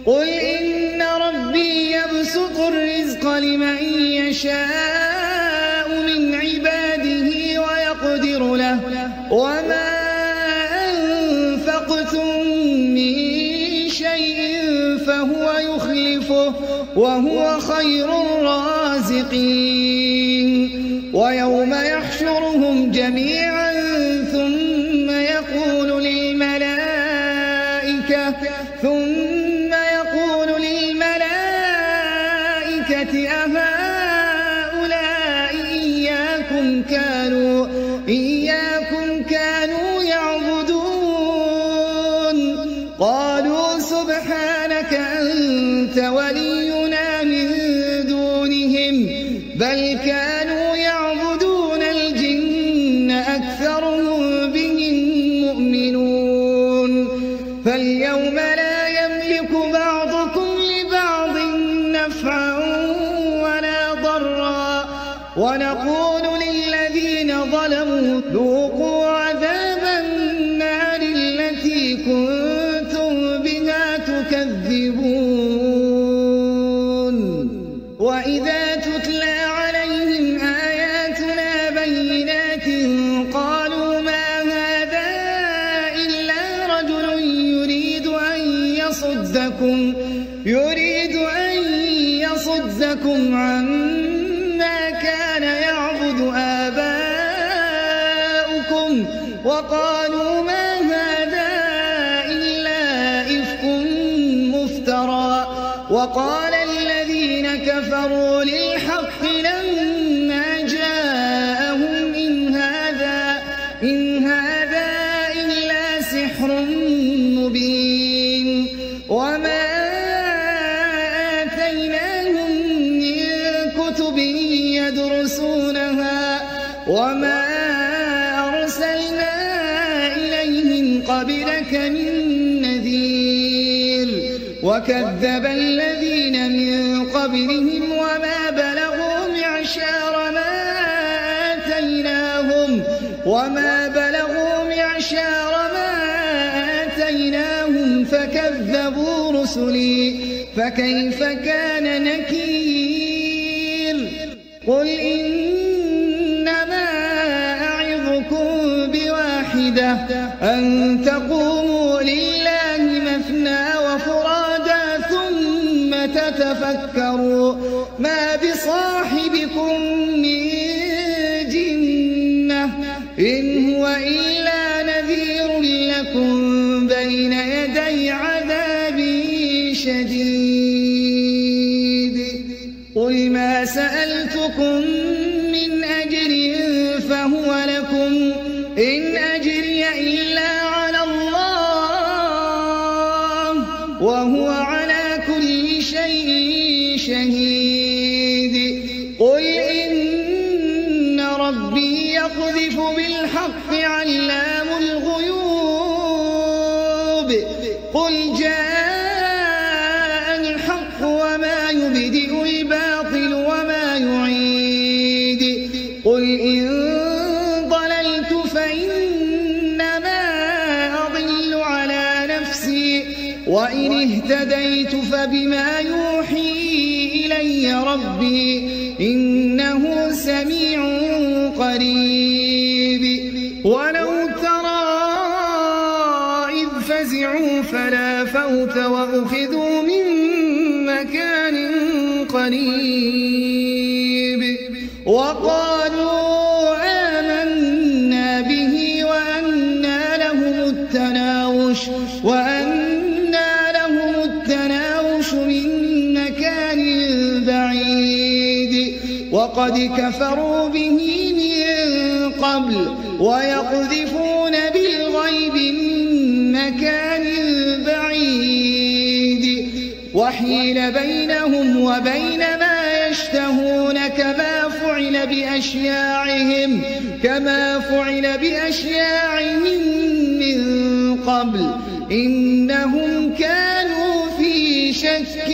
قل إن ربي يبسط الرزق لمن يشاء من عباده ويقدر له وما أنفقتم من شيء فهو يخلفه وهو خير الرازقين ويوم يحشرهم جميعا ثم يقول للملائكة أهؤلاء إياكم كانوا يعبدون قالوا سبحانك أنت ولينا من دونهم بل كانوا يعبدون الجن أكثرهم بهم مؤمنون فاليوم لا يملك بعضكم لبعض نفعا ولا ضرا ونقول للذين ظلموا ذوقوا عذاب النار التي كنتم بها تكذبون وإذا تتلى عليهم آياتنا بينات قالوا ما هذا إلا رجل يريد أن يصدكم عما كان يعبد آباؤكم وقالوا ما هذا إلا إفك مفترى وقال الذين كفروا للحق لما جاءهم إن هذا إلا سحر مبين وما آتيناهم من كتب يدرسونها وما أرسلنا إليهم قبلك من نذير وكذب الذين من قبلهم وما بلغوا معشار ما آتيناهم فكذبوا رسلي فكيف كان نكير قل إنما أعظكم بواحدة أن تقوموا لله مثنى وفرادا ثم تتفكروا ما بصاحبكم من جنة إن هو إلا نذير لكم بين يدي عذاب شديد قل ما سألتكم من أجر فهو لكم إن أجري إلا على الله وهو على كل شيء شهيد قل إن ربي يقذف بالحق علام الغيوب قل جاء الحق وما يبدئ الباطل وما يعيد قل إن ضللت فإنما أضل على نفسي وإن اهتديت فبما يوحي إلي ربي إنه سميع قريب ولو ترى إذ فزعوا فلا فوت وأخذوا من مكان قريب وقالوا آمنا به وأنى لهم التناوش من مكان بعيد وقد كفروا به من قبل ويقذفون بالغيب من مكان بعيد وحيل بينهم وبين ما يشتهون كما فعل بأشياعهم من قبل إنهم كانوا في شك